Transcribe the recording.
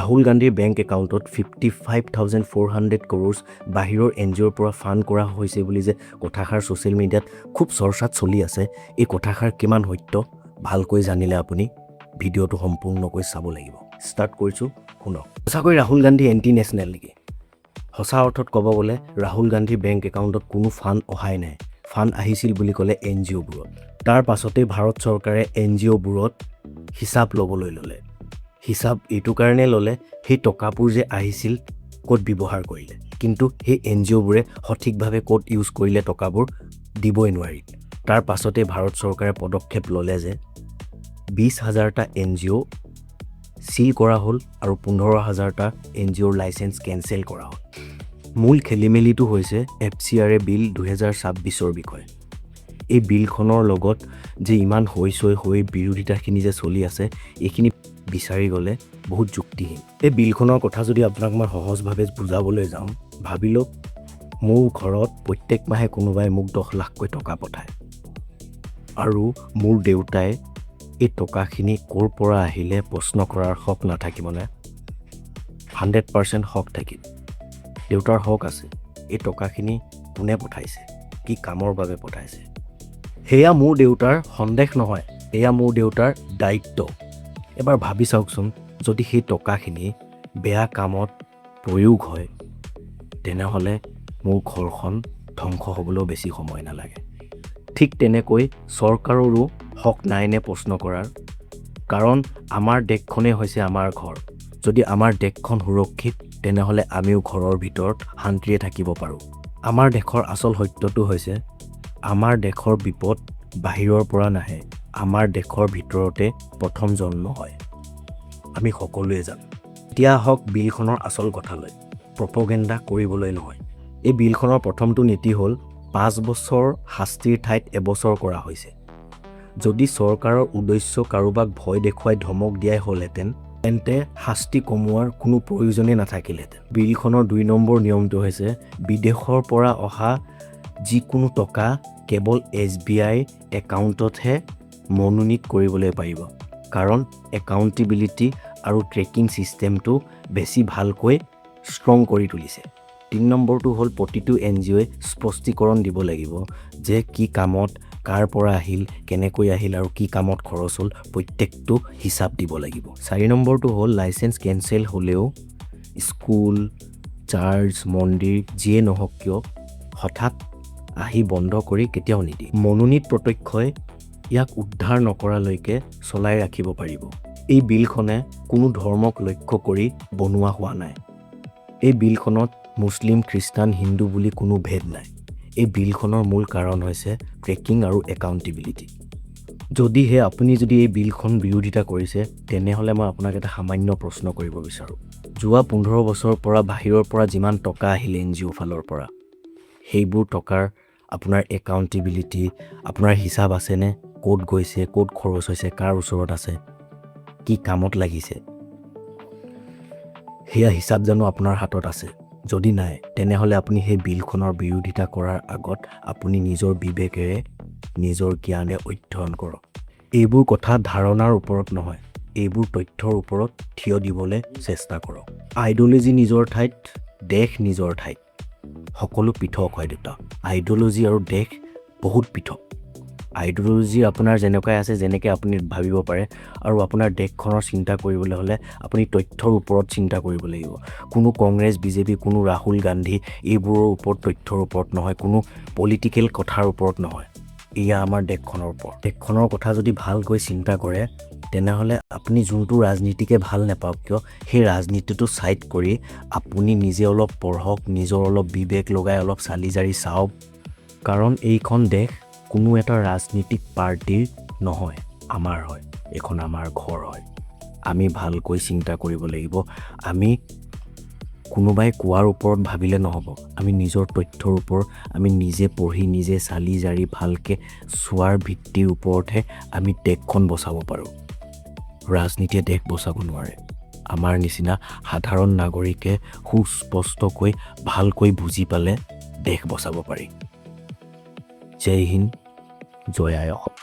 ৰাহুল গান্ধীৰ বেংক একাউণ্টত 55,400 crores বাহিৰৰ NGOৰ পৰা ফাণ্ড কৰা হৈছে বুলি যে কথাষাৰ ছ'চিয়েল মিডিয়াত খুব চৰ্চাত চলি আছে, এই কথাষাৰ কিমান সত্য ভালকৈ জানিলে আপুনি ভিডিঅ'টো সম্পূৰ্ণকৈ চাব লাগিব। ষ্টাৰ্ট কৰিছোঁ, শুনক। সঁচাকৈ ৰাহুল গান্ধী এণ্টি নেশ্যনেল নেকি? সঁচা অৰ্থত ক'ব গ'লে ৰাহুল গান্ধীৰ বেংক একাউণ্টত কোনো ফাণ্ড অহাই নাই। ফাণ্ড আহিছিল বুলি ক'লে NGOবোৰত। তাৰ পাছতেই ভাৰত চৰকাৰে NGOবোৰত হিচাপ ল'বলৈ ল'লে। হিচাপ এইটো কাৰণে ল'লে, সেই টকাবোৰ যে আহিছিল ক'ত ব্যৱহাৰ কৰিলে, কিন্তু সেই NGOবোৰে সঠিকভাৱে ক'ত ইউজ কৰিলে টকাবোৰ দিবই নোৱাৰিল। তাৰ পাছতে ভাৰত চৰকাৰে পদক্ষেপ ল'লে যে 20,000টা NGO চিল কৰা হ'ল আৰু 15,000টা NGOৰ লাইচেঞ্চ কেঞ্চেল কৰা হ'ল। মূল খেলিমেলিটো হৈছে FCRA বিল 2026ৰ বিষয়ে। এই বিলখনৰ লগত যে ইমান হৈ বিৰোধিতাখিনি যে চলি আছে, এইখিনি বিচাৰি গ'লে বহুত যুক্তিহীন। এই বিলখনৰ কথা যদি আপোনাক মই সহজভাৱে বুজাবলৈ যাওঁ, ভাবি লওক মোৰ ঘৰত প্ৰত্যেক মাহে কোনোবাই মোক 10 লাখকৈ টকা পঠায় আৰু মোৰ দেউতাই এই টকাখিনি ক'ৰ পৰা আহিলে প্ৰশ্ন কৰাৰ হক নাথাকিবনে? 100% হক থাকিব। দেউতাৰ হক আছে। এই টকাখিনি কোনে পঠাইছে, কি কামৰ বাবে পঠাইছে, সেয়া মোৰ দেউতাৰ সন্দেহ নহয়, এয়া মোৰ দেউতাৰ দায়িত্ব। এবাৰ ভাবি চাওকচোন, যদি সেই টকাখিনি বেয়া কামত প্ৰয়োগ হয়, তেনেহ'লে মোৰ ঘৰখন ধ্বংস হ'বলৈও বেছি সময় নালাগে। ঠিক তেনেকৈ চৰকাৰৰো হক নাইনে প্ৰশ্ন কৰাৰ? কাৰণ আমাৰ দেশখনেই হৈছে আমাৰ ঘৰ। যদি আমাৰ দেশখন সুৰক্ষিত, তেনেহ'লে আমিও ঘৰৰ ভিতৰত শান্তিৰে থাকিব পাৰোঁ। আমাৰ দেশৰ আচল সত্যটো হৈছে আমাৰ দেশৰ বিপদ বাহিৰৰ পৰা নাহে, আমাৰ দেশৰ ভিতৰতে প্ৰথম জন্ম হয়। আমি সকলোৱে জানো। এতিয়া আহক বিলখনৰ আচল কথালৈ, প্ৰপগেণ্ডা কৰিবলৈ নহয়। এই বিলখনৰ প্ৰথমটো নীতি হ'ল 5 বছৰ শাস্তিৰ ঠাইত এবছৰ কৰা হৈছে। যদি চৰকাৰৰ উদ্দেশ্য কাৰোবাক ভয় দেখুৱাই ধমক দিয়াই হ'লহেঁতেন, তেন্তে শাস্তি কমোৱাৰ কোনো প্ৰয়োজনেই নাথাকিলহেঁতেন। বিলখনৰ 2 নম্বৰ নিয়মটো হৈছে বিদেশৰ পৰা অহা যিকোনো টকা কেৱল SBI একাউণ্টতহে মনোনীত কৰিবলৈ পাৰিব, কাৰণ একাউণ্টেবিলিটি আৰু ট্ৰেকিং ছিষ্টেমটো বেছি ভালকৈ ষ্ট্ৰং কৰি তুলিছে। 3 নম্বৰটো হ'ল প্ৰতিটো NGOয়ে স্পষ্টীকৰণ দিব লাগিব যে কি কামত কাৰ পৰা আহিল, কেনেকৈ আহিল আৰু কি কামত খৰচ হ'ল, প্ৰত্যেকটো হিচাপ দিব লাগিব। 4 নম্বৰটো হ'ল লাইচেঞ্চ কেঞ্চেল হ'লেও স্কুল, চাৰ্চ, মন্দিৰ যিয়ে নহওক কিয় হঠাৎ আহি বন্ধ কৰি কেতিয়াও নিদিয়ে। মনোনীত প্ৰত্যক্ষই ইয়াক উদ্ধাৰ নকৰালৈকে চলাই ৰাখিব পাৰিব। এই বিলখনে কোনো ধৰ্মক লক্ষ্য কৰি বনোৱা হোৱা নাই। এই বিলখনত মুছলিম, খ্ৰীষ্টান, হিন্দু বুলি কোনো ভেদ নাই। এই বিলখনৰ মূল কাৰণ হৈছে ট্ৰেকিং আৰু একাউণ্টেবিলিটি। যদিহে আপুনি যদি এই বিলখন বিৰোধিতা কৰিছে, তেনেহ'লে মই আপোনাক এটা সামান্য প্ৰশ্ন কৰিব বিচাৰোঁ। যোৱা 15 বছৰৰ পৰা বাহিৰৰ পৰা যিমান টকা আহিলে NGO ফালৰ পৰা, সেইবোৰ টকাৰ আপোনাৰ একাউণ্টেবিলিটি, আপোনাৰ হিচাপ আছেনে? ক'ত গৈছে, ক'ত খৰচ হৈছে, কাৰ ওচৰত আছে, কি কামত লাগিছে, সেয়া হিচাপ জানো আপোনাৰ হাতত আছে? যদি নাই, তেনেহ'লে আপুনি সেই বিলখনৰ বিৰোধিতা কৰাৰ আগত আপুনি নিজৰ বিবেকেৰে, নিজৰ জ্ঞানে অধ্যয়ন কৰক। এইবোৰ কথা ধাৰণাৰ ওপৰত নহয়, এইবোৰ তথ্যৰ ওপৰত থিয় দিবলৈ চেষ্টা কৰক। আইডিঅ'লজি নিজৰ ঠাইত, দেশ নিজৰ ঠাইত, সকলো পৃথক হয় দুটা। আইডিঅ'লজি আৰু দেশ বহুত পৃথক। আইডিঅ'লজি আপোনাৰ যেনেকুৱাই আছে, যেনেকৈ আপুনি ভাবিব পাৰে, আৰু আপোনাৰ দেশখনৰ চিন্তা কৰিবলৈ হ'লে আপুনি তথ্যৰ ওপৰত চিন্তা কৰিব লাগিব। কোনো কংগ্ৰেছ, বিজেপি, কোনো ৰাহুল গান্ধী এইবোৰৰ ওপৰত, তথ্যৰ ওপৰত নহয়, কোনো পলিটিকেল কথাৰ ওপৰত নহয়। এয়া আমাৰ দেশখনৰ ওপৰত। দেশখনৰ কথা যদি ভালকৈ চিন্তা কৰে, তেনেহ'লে আপুনি যোনটো ৰাজনীতিকে ভাল নাপাওক কিয়, সেই ৰাজনীতিটো ছাইড কৰি আপুনি নিজে অলপ পঢ়ক, নিজৰ অলপ বিবেক লগাই অলপ চালি জাৰি চাওক। কাৰণ এইখন দেশ কোনো এটা ৰাজনীতিক পাৰ্টিৰ নহয়, আমাৰ হয়। এইখন আমাৰ ঘৰ হয়। আমি ভালকৈ চিন্তা কৰিব লাগিব। আমি কোনোবাই কোৱাৰ ওপৰত ভাবিলে নহ'ব। আমি নিজৰ তথ্যৰ ওপৰত আমি নিজে পঢ়ি, নিজে চালি জাৰি ভালকৈ চোৱাৰ ভিত্তিৰ ওপৰতহে আমি দেশখন বচাব পাৰোঁ। ৰাজনীতিয়ে দেশ বচাব নোৱাৰে। আমাৰ নিচিনা সাধাৰণ নাগৰিকে সুস্পষ্টকৈ ভালকৈ বুজি পালে দেশ বচাব পাৰি। জয় হিন্দ, জয় আই অসম।